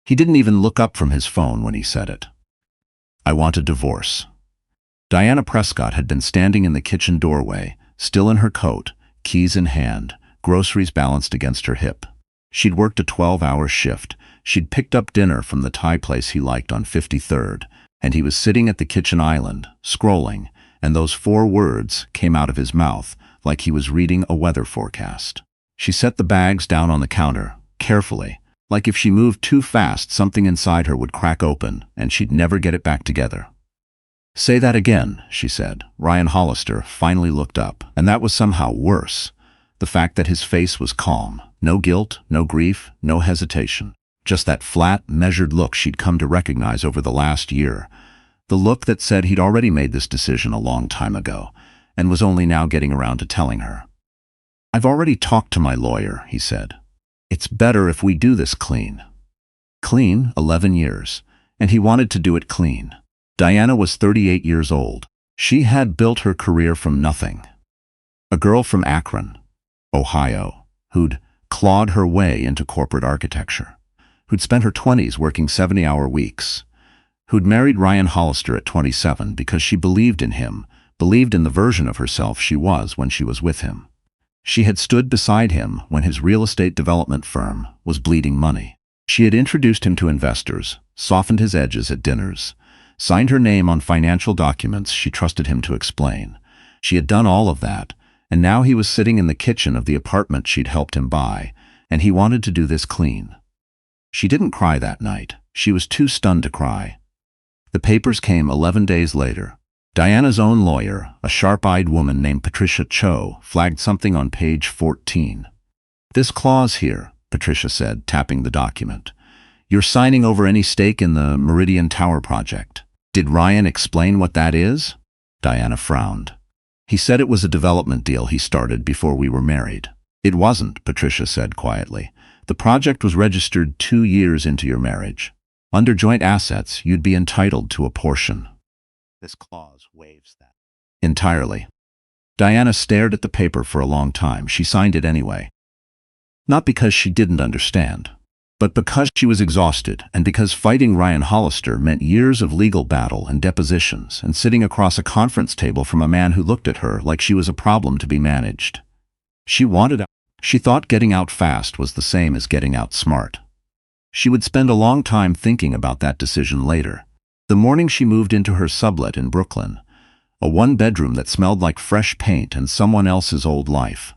He didn't even look up from his phone when he said it. "I want a divorce." Diana Prescott had been standing in the kitchen doorway, still in her coat, keys in hand, groceries balanced against her hip. She'd worked a 12-hour shift. She'd picked up dinner from the Thai place he liked on 53rd, and he was sitting at the kitchen island, scrolling, and those 4 words came out of his mouth like he was reading a weather forecast. She set the bags down on the counter, carefully, like if she moved too fast something inside her would crack open and she'd never get it back together. "Say that again," she said. Ryan Hollister finally looked up, and that was somehow worse. The fact that his face was calm. No guilt, no grief, no hesitation. Just that flat, measured look she'd come to recognize over the last year. The look that said he'd already made this decision a long time ago, and was only now getting around to telling her. "I've already talked to my lawyer," he said. "It's better if we do this clean." Clean, 11 years. And he wanted to do it clean. Diana was 38 years old. She had built her career from nothing. A girl from Akron, Ohio, who'd clawed her way into corporate architecture, who'd spent her 20s working 70-hour weeks, who'd married Ryan Hollister at 27 because she believed in him, believed in the version of herself she was when she was with him. She had stood beside him when his real estate development firm was bleeding money. She had introduced him to investors, softened his edges at dinners, signed her name on financial documents she trusted him to explain. She had done all of that, and now he was sitting in the kitchen of the apartment she'd helped him buy, and he wanted to do this clean. She didn't cry that night. She was too stunned to cry. The papers came 11 days later. Diana's own lawyer, a sharp-eyed woman named Patricia Cho, flagged something on page 14. "This clause here," Patricia said, tapping the document. "You're signing over any stake in the Meridian Tower project." "Did Ryan explain what that is?" Diana frowned. "He said it was a development deal he started before we were married." "It wasn't," Patricia said quietly. "The project was registered 2 years into your marriage. Under joint assets, you'd be entitled to a portion. This clause waives that." "Entirely." Diana stared at the paper for a long time. She signed it anyway. Not because she didn't understand, but because she was exhausted, and because fighting Ryan Hollister meant years of legal battle and depositions and sitting across a conference table from a man who looked at her like she was a problem to be managed. She wanted out. She thought getting out fast was the same as getting out smart. She would spend a long time thinking about that decision later. The morning she moved into her sublet in Brooklyn, a 1-bedroom that smelled like fresh paint and someone else's old life.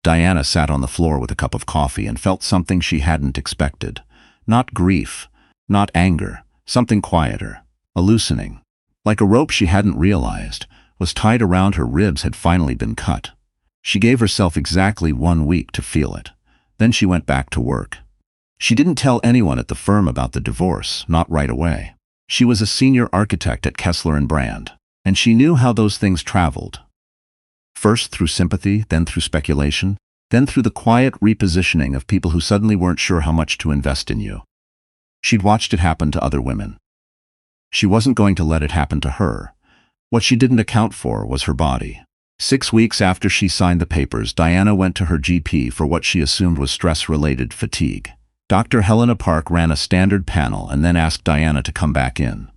Diana sat on the floor with a cup of coffee and felt something she hadn't expected. Not grief, not anger, something quieter, a loosening. Like a rope she hadn't realized was tied around her ribs had finally been cut. She gave herself exactly 1 week to feel it. Then she went back to work. She didn't tell anyone at the firm about the divorce, not right away. She was a senior architect at Kessler & Brand, and she knew how those things traveled. First through sympathy, then through speculation, then through the quiet repositioning of people who suddenly weren't sure how much to invest in you. She'd watched it happen to other women. She wasn't going to let it happen to her. What she didn't account for was her body. 6 weeks after she signed the papers, Diana went to her GP for what she assumed was stress-related fatigue. Dr. Helena Park ran a standard panel and then asked Diana to come back in.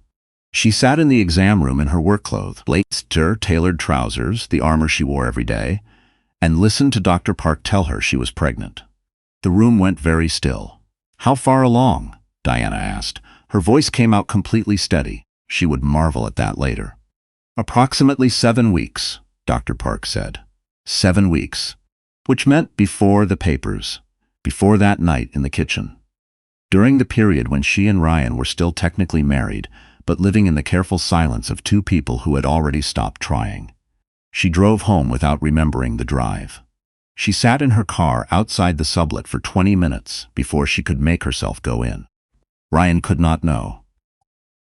She sat in the exam room in her work clothes, blazer, tailored trousers, the armor she wore every day, and listened to Dr. Park tell her she was pregnant. The room went very still. "How far along?" Diana asked. Her voice came out completely steady. She would marvel at that later. "Approximately 7 weeks," Dr. Park said. 7 weeks. Which meant before the papers, before that night in the kitchen. During the period when she and Ryan were still technically married, but living in the careful silence of 2 people who had already stopped trying. She drove home without remembering the drive. She sat in her car outside the sublet for 20 minutes before she could make herself go in. Ryan could not know.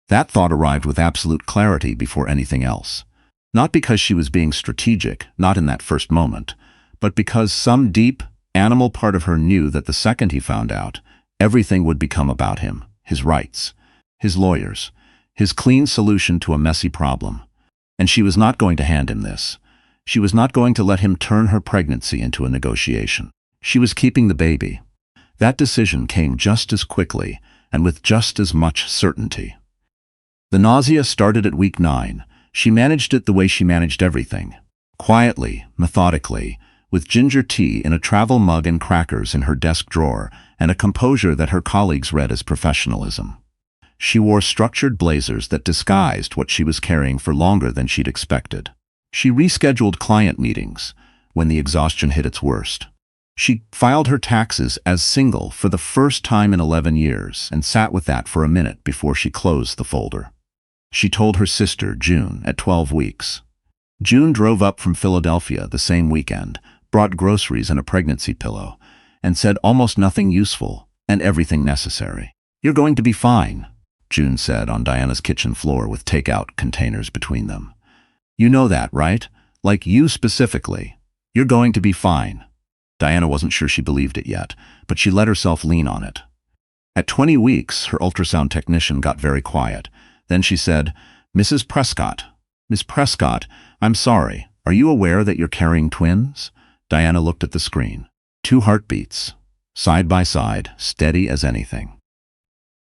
That thought arrived with absolute clarity before anything else. Not because she was being strategic, not in that first moment, but because some deep, animal part of her knew that the second he found out, everything would become about him, his rights, his lawyers, his clean solution to a messy problem. And she was not going to hand him this. She was not going to let him turn her pregnancy into a negotiation. She was keeping the baby. That decision came just as quickly, and with just as much certainty. The nausea started at week 9. She managed it the way she managed everything. Quietly, methodically, with ginger tea in a travel mug and crackers in her desk drawer, and a composure that her colleagues read as professionalism. She wore structured blazers that disguised what she was carrying for longer than she'd expected. She rescheduled client meetings when the exhaustion hit its worst. She filed her taxes as single for the first time in 11 years and sat with that for a minute before she closed the folder. She told her sister, June, at 12 weeks. June drove up from Philadelphia the same weekend, brought groceries and a pregnancy pillow, and said almost nothing useful and everything necessary. "You're going to be fine," June said on Diana's kitchen floor with takeout containers between them. "You know that, right? Like you specifically. You're going to be fine." Diana wasn't sure she believed it yet, but she let herself lean on it. At 20 weeks, her ultrasound technician got very quiet. Then she said, "Mrs. Prescott, Miss Prescott, I'm sorry. Are you aware that you're carrying twins?" Diana looked at the screen. 2 heartbeats, side by side, steady as anything.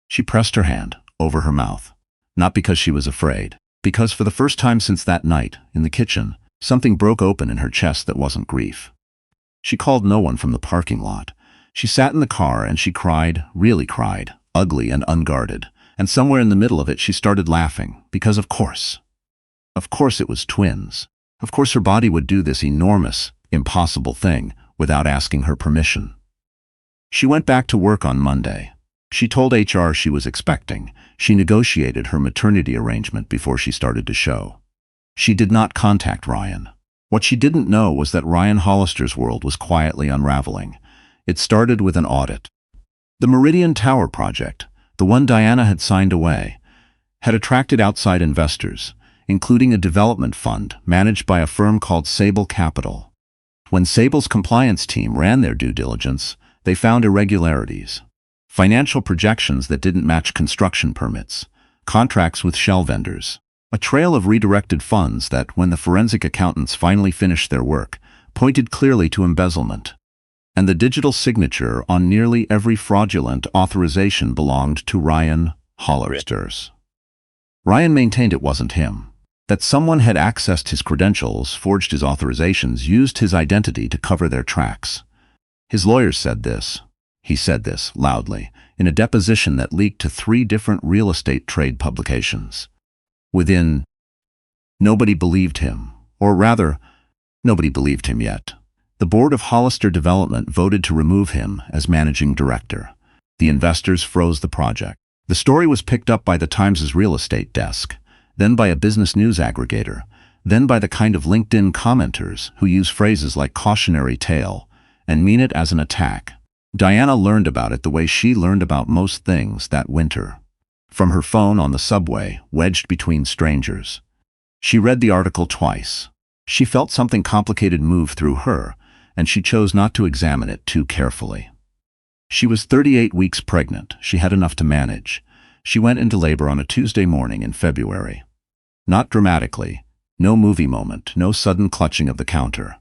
She pressed her hand over her mouth, not because she was afraid, because for the first time since that night, in the kitchen, something broke open in her chest that wasn't grief. She called no one from the parking lot. She sat in the car and she cried, really cried, ugly and unguarded, and somewhere in the middle of it she started laughing, because of course it was twins. Of course her body would do this enormous, impossible thing without asking her permission. She went back to work on Monday. She told HR she was expecting. She negotiated her maternity arrangement before she started to show. She did not contact Ryan. What she didn't know was that Ryan Hollister's world was quietly unraveling. It started with an audit. The Meridian Tower project, the one Diana had signed away, had attracted outside investors, including a development fund managed by a firm called Sable Capital. When Sable's compliance team ran their due diligence, they found irregularities. Financial projections that didn't match construction permits, contracts with shell vendors, a trail of redirected funds that, when the forensic accountants finally finished their work, pointed clearly to embezzlement. And the digital signature on nearly every fraudulent authorization belonged to Ryan Hollister's. Ryan maintained it wasn't him, that someone had accessed his credentials, forged his authorizations, used his identity to cover their tracks. His lawyers said this. He said this loudly in a deposition that leaked to 3 different real estate trade publications. Nobody believed him, or rather, nobody believed him yet. The board of Hollister Development voted to remove him as managing director. The investors froze the project. The story was picked up by the Times' real estate desk, then by a business news aggregator, then by the kind of LinkedIn commenters who use phrases like cautionary tale and mean it as an attack. Diana learned about it the way she learned about most things that winter. From her phone on the subway, wedged between strangers. She read the article twice. She felt something complicated move through her, and she chose not to examine it too carefully. She was 38 weeks pregnant. She had enough to manage. She went into labor on a Tuesday morning in February. Not dramatically, no movie moment, no sudden clutching of the counter.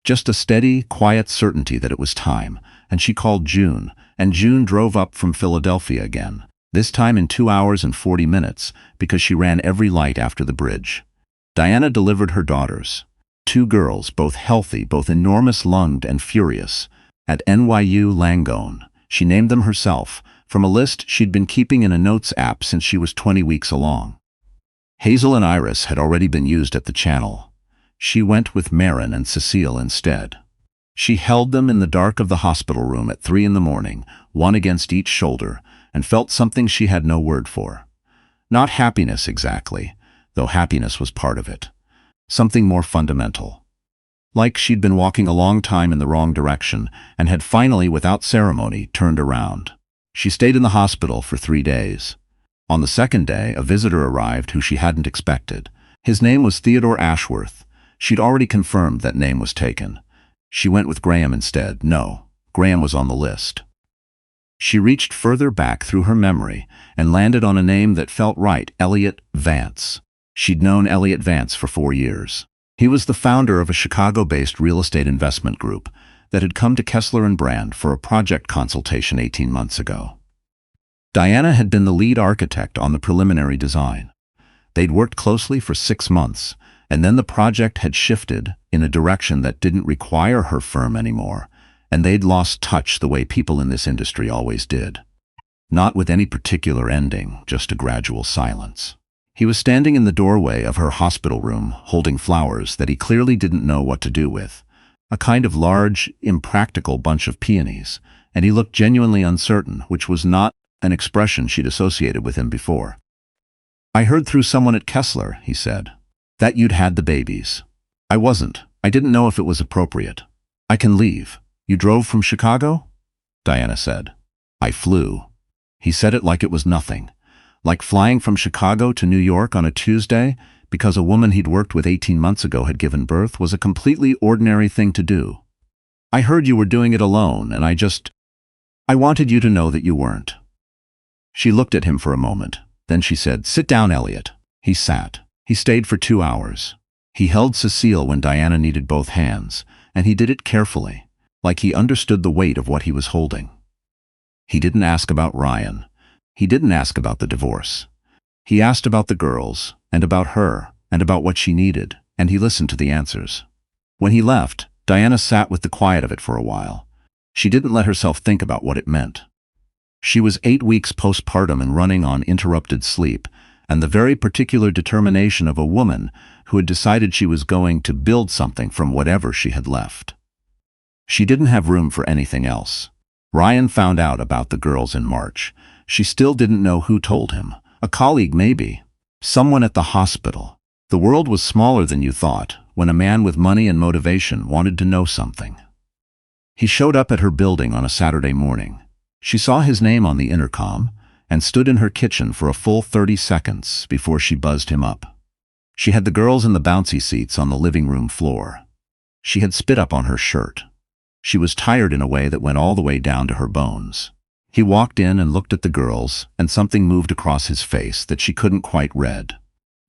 Just a steady, quiet certainty that it was time, and she called June, and June drove up from Philadelphia again, this time in 2 hours and 40 minutes, because she ran every light after the bridge. Diana delivered her daughters, 2 girls, both healthy, both enormous-lunged and furious, at NYU Langone. She named them herself, from a list she'd been keeping in a notes app since she was 20 weeks along. Hazel and Iris had already been used at the channel. She went with Marin and Cecile instead. She held them in the dark of the hospital room at 3 in the morning, one against each shoulder, and felt something she had no word for. Not happiness exactly, though happiness was part of it. Something more fundamental. Like she'd been walking a long time in the wrong direction and had finally, without ceremony, turned around. She stayed in the hospital for 3 days. On the 2nd day, a visitor arrived who she hadn't expected. His name was Theodore Ashworth. She'd already confirmed that name was taken. She went with Graham instead. No, Graham was on the list. She reached further back through her memory and landed on a name that felt right, Elliot Vance. She'd known Elliot Vance for 4 years. He was the founder of a Chicago-based real estate investment group that had come to Kessler & Brand for a project consultation 18 months ago. Diana had been the lead architect on the preliminary design. They'd worked closely for 6 months, and then the project had shifted in a direction that didn't require her firm anymore, and they'd lost touch the way people in this industry always did. Not with any particular ending, just a gradual silence. He was standing in the doorway of her hospital room, holding flowers that he clearly didn't know what to do with, a kind of large, impractical bunch of peonies, and he looked genuinely uncertain, which was not an expression she'd associated with him before. "I heard through someone at Kessler," he said, "that you'd had the babies. I wasn't. I didn't know if it was appropriate. I can leave. You drove from Chicago?" Diana said. "I flew." He said it like it was nothing, like flying from Chicago to New York on a Tuesday because a woman he'd worked with 18 months ago had given birth was a completely ordinary thing to do. "I heard you were doing it alone, and I wanted you to know that you weren't." She looked at him for a moment. Then she said, "Sit down, Elliot." He sat. He stayed for 2 hours. He held Cecile when Diana needed both hands, and he did it carefully, like he understood the weight of what he was holding. He didn't ask about Ryan. He didn't ask about the divorce. He asked about the girls, and about her, and about what she needed, and he listened to the answers. When he left, Diana sat with the quiet of it for a while. She didn't let herself think about what it meant. She was 8 weeks postpartum and running on interrupted sleep, and the very particular determination of a woman who had decided she was going to build something from whatever she had left. She didn't have room for anything else. Ryan found out about the girls in March. She still didn't know who told him. A colleague maybe. Someone at the hospital. The world was smaller than you thought when a man with money and motivation wanted to know something. He showed up at her building on a Saturday morning. She saw his name on the intercom and stood in her kitchen for a full 30 seconds before she buzzed him up. She had the girls in the bouncy seats on the living room floor. She had spit up on her shirt. She was tired in a way that went all the way down to her bones. He walked in and looked at the girls, and something moved across his face that she couldn't quite read.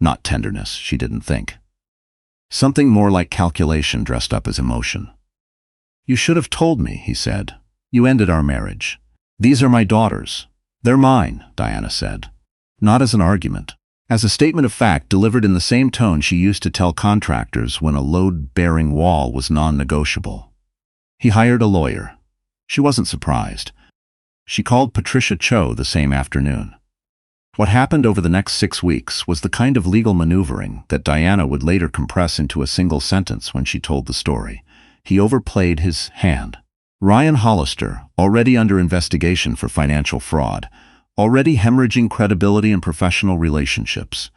Not tenderness, she didn't think. Something more like calculation dressed up as emotion. "You should have told me," he said. "You ended our marriage. These are my daughters. They're mine," Diana said. Not as an argument. As a statement of fact delivered in the same tone she used to tell contractors when a load-bearing wall was non-negotiable. He hired a lawyer. She wasn't surprised. She called Patricia Cho the same afternoon. What happened over the next 6 weeks was the kind of legal maneuvering that Diana would later compress into a single sentence when she told the story. He overplayed his hand. Ryan Hollister, already under investigation for financial fraud, already hemorrhaging credibility in professional relationships,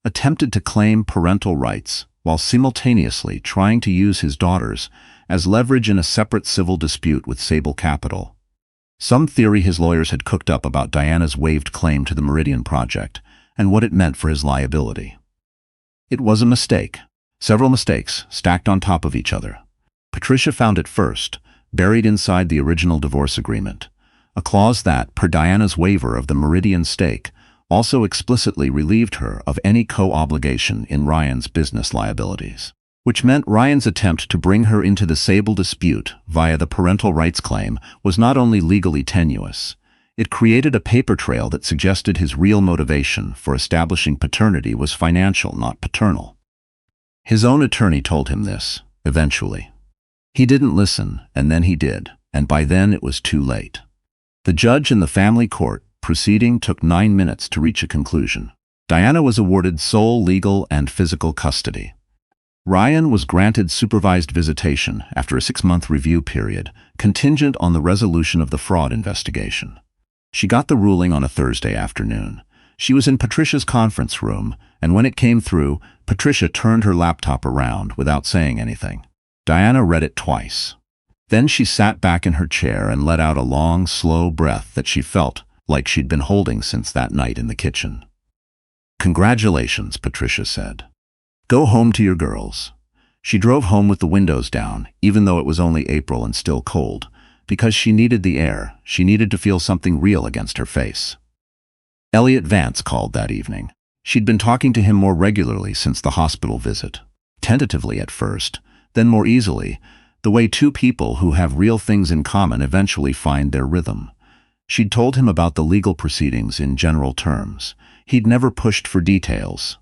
attempted to claim parental rights while simultaneously trying to use his daughters as leverage in a separate civil dispute with Sable Capital. Some theory his lawyers had cooked up about Diana's waived claim to the Meridian project and what it meant for his liability. It was a mistake. Several mistakes stacked on top of each other. Patricia found it first, buried inside the original divorce agreement, a clause that, per Diana's waiver of the Meridian stake, also explicitly relieved her of any co-obligation in Ryan's business liabilities, which meant Ryan's attempt to bring her into the Sable dispute via the parental rights claim was not only legally tenuous, it created a paper trail that suggested his real motivation for establishing paternity was financial, not paternal. His own attorney told him this, eventually. He didn't listen, and then he did, and by then it was too late. The judge in the family court proceeding took 9 minutes to reach a conclusion. Diana was awarded sole legal and physical custody. Ryan was granted supervised visitation after a 6-month review period, contingent on the resolution of the fraud investigation. She got the ruling on a Thursday afternoon. She was in Patricia's conference room, and when it came through, Patricia turned her laptop around without saying anything. Diana read it twice. Then she sat back in her chair and let out a long, slow breath that she felt like she'd been holding since that night in the kitchen. "Congratulations," Patricia said. "Go home to your girls." She drove home with the windows down, even though it was only April and still cold, because she needed the air. She needed to feel something real against her face. Elliot Vance called that evening. She'd been talking to him more regularly since the hospital visit. Tentatively at first, then more easily, the way two people who have real things in common eventually find their rhythm. She'd told him about the legal proceedings in general terms. He'd never pushed for details.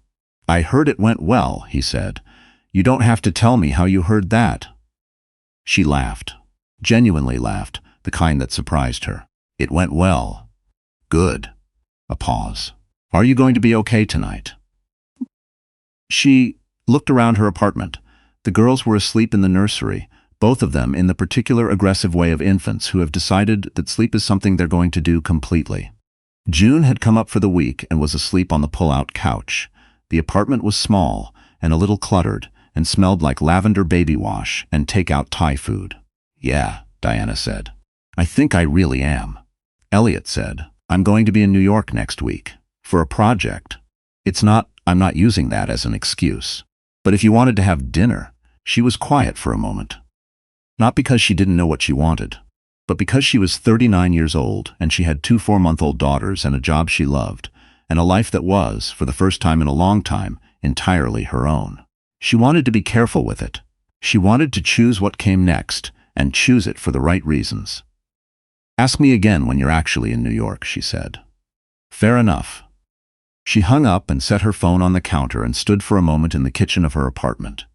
"I heard it went well," he said. "You don't have to tell me how you heard that." She laughed. Genuinely laughed, the kind that surprised her. "It went well." "Good." A pause. "Are you going to be okay tonight?" She looked around her apartment. The girls were asleep in the nursery, both of them in the particular aggressive way of infants who have decided that sleep is something they're going to do completely. June had come up for the week and was asleep on the pull-out couch. The apartment was small and a little cluttered and smelled like lavender baby wash and take-out Thai food. "Yeah," Diana said. "I think I really am." Elliot said, "I'm going to be in New York next week. For a project. I'm not using that as an excuse. But if you wanted to have dinner." She was quiet for a moment. Not because she didn't know what she wanted, but because she was 39 years old and she had 2 4-month-old daughters and a job she loved, and a life that was, for the first time in a long time, entirely her own. She wanted to be careful with it. She wanted to choose what came next, and choose it for the right reasons. "Ask me again when you're actually in New York," she said. "Fair enough." She hung up and set her phone on the counter and stood for a moment in the kitchen of her apartment.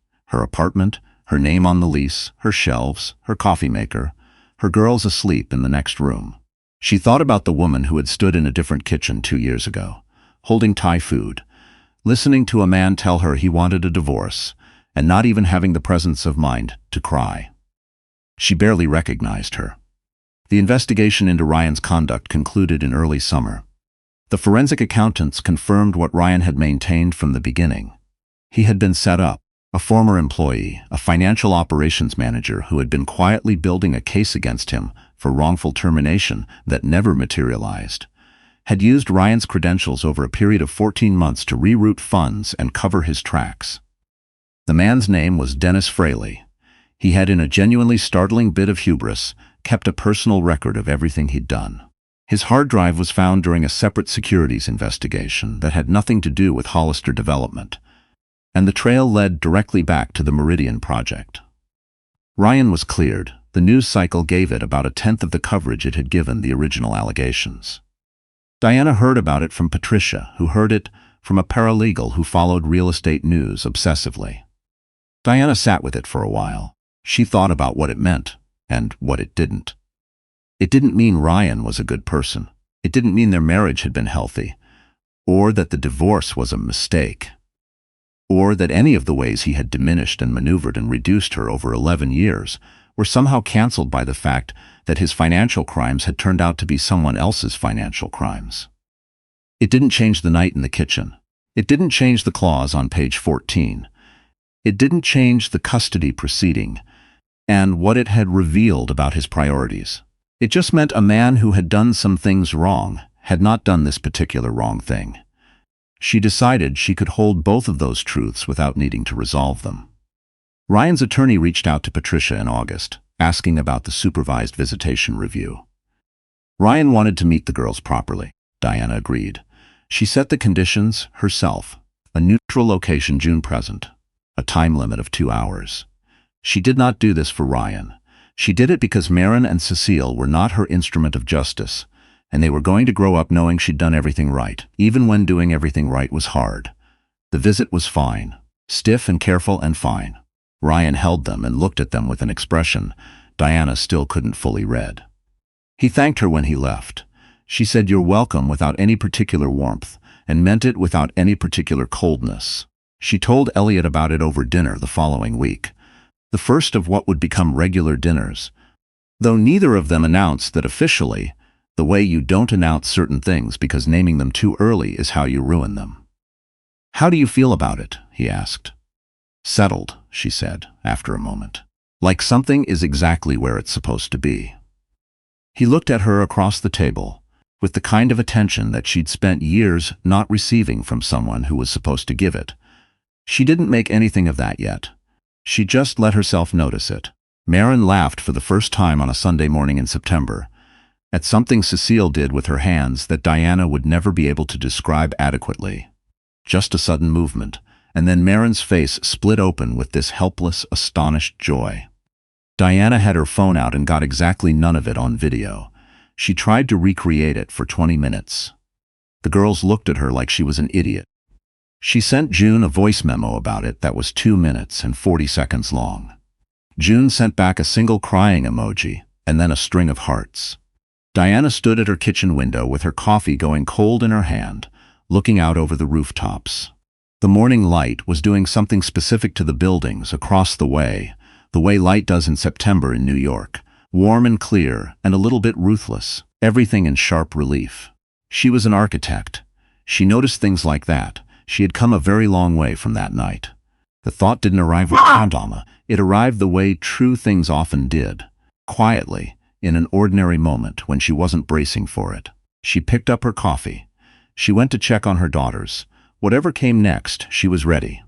Her name on the lease, her shelves, her coffee maker, her girls asleep in the next room. She thought about the woman who had stood in a different kitchen 2 years ago, holding Thai food, listening to a man tell her he wanted a divorce, and not even having the presence of mind to cry. She barely recognized her. The investigation into Ryan's conduct concluded in early summer. The forensic accountants confirmed what Ryan had maintained from the beginning. He had been set up. A former employee, a financial operations manager who had been quietly building a case against him for wrongful termination that never materialized, had used Ryan's credentials over a period of 14 months to reroute funds and cover his tracks. The man's name was Dennis Fraley. He had, in a genuinely startling bit of hubris, kept a personal record of everything he'd done. His hard drive was found during a separate securities investigation that had nothing to do with Hollister Development, and the trail led directly back to the Meridian project. Ryan was cleared. The news cycle gave it about 1/10 of the coverage it had given the original allegations. Diana heard about it from Patricia, who heard it from a paralegal who followed real estate news obsessively. Diana sat with it for a while. She thought about what it meant and what it didn't. It didn't mean Ryan was a good person. It didn't mean their marriage had been healthy, or that the divorce was a mistake, or that any of the ways he had diminished and maneuvered and reduced her over 11 years were somehow canceled by the fact that his financial crimes had turned out to be someone else's financial crimes. It didn't change the night in the kitchen. It didn't change the clause on page 14. It didn't change the custody proceeding and what it had revealed about his priorities. It just meant a man who had done some things wrong had not done this particular wrong thing. She decided she could hold both of those truths without needing to resolve them. Ryan's attorney reached out to Patricia in August, asking about the supervised visitation review. Ryan wanted to meet the girls properly. Diana agreed. She set the conditions herself: a neutral location June present, a time limit of 2 hours. She did not do this for Ryan. She did it because Maren and Cecile were not her instrument of justice, and they were going to grow up knowing she'd done everything right, even when doing everything right was hard. The visit was fine, stiff and careful and fine. Ryan held them and looked at them with an expression Diana still couldn't fully read. He thanked her when he left. She said "you're welcome" without any particular warmth, and meant it without any particular coldness. She told Elliot about it over dinner the following week, the first of what would become regular dinners, though neither of them announced that officially, the way you don't announce certain things because naming them too early is how you ruin them. "How do you feel about it?" he asked. "Settled," she said, after a moment. "Like something is exactly where it's supposed to be." He looked at her across the table, with the kind of attention that she'd spent years not receiving from someone who was supposed to give it. She didn't make anything of that yet. She just let herself notice it. Maren laughed for the first time on a Sunday morning in September, at something Cecile did with her hands that Diana would never be able to describe adequately. Just a sudden movement, and then Maren's face split open with this helpless, astonished joy. Diana had her phone out and got exactly none of it on video. She tried to recreate it for 20 minutes. The girls looked at her like she was an idiot. She sent June a voice memo about it that was 2 minutes and 40 seconds long. June sent back a single crying emoji and then a string of hearts. Diana stood at her kitchen window with her coffee going cold in her hand, looking out over the rooftops. The morning light was doing something specific to the buildings across the way light does in September in New York, warm and clear and a little bit ruthless, everything in sharp relief. She was an architect. She noticed things like that. She had come a very long way from that night. The thought didn't arrive with drama. It arrived the way true things often did, quietly, in an ordinary moment when she wasn't bracing for it. She picked up her coffee. She went to check on her daughters. Whatever came next, she was ready.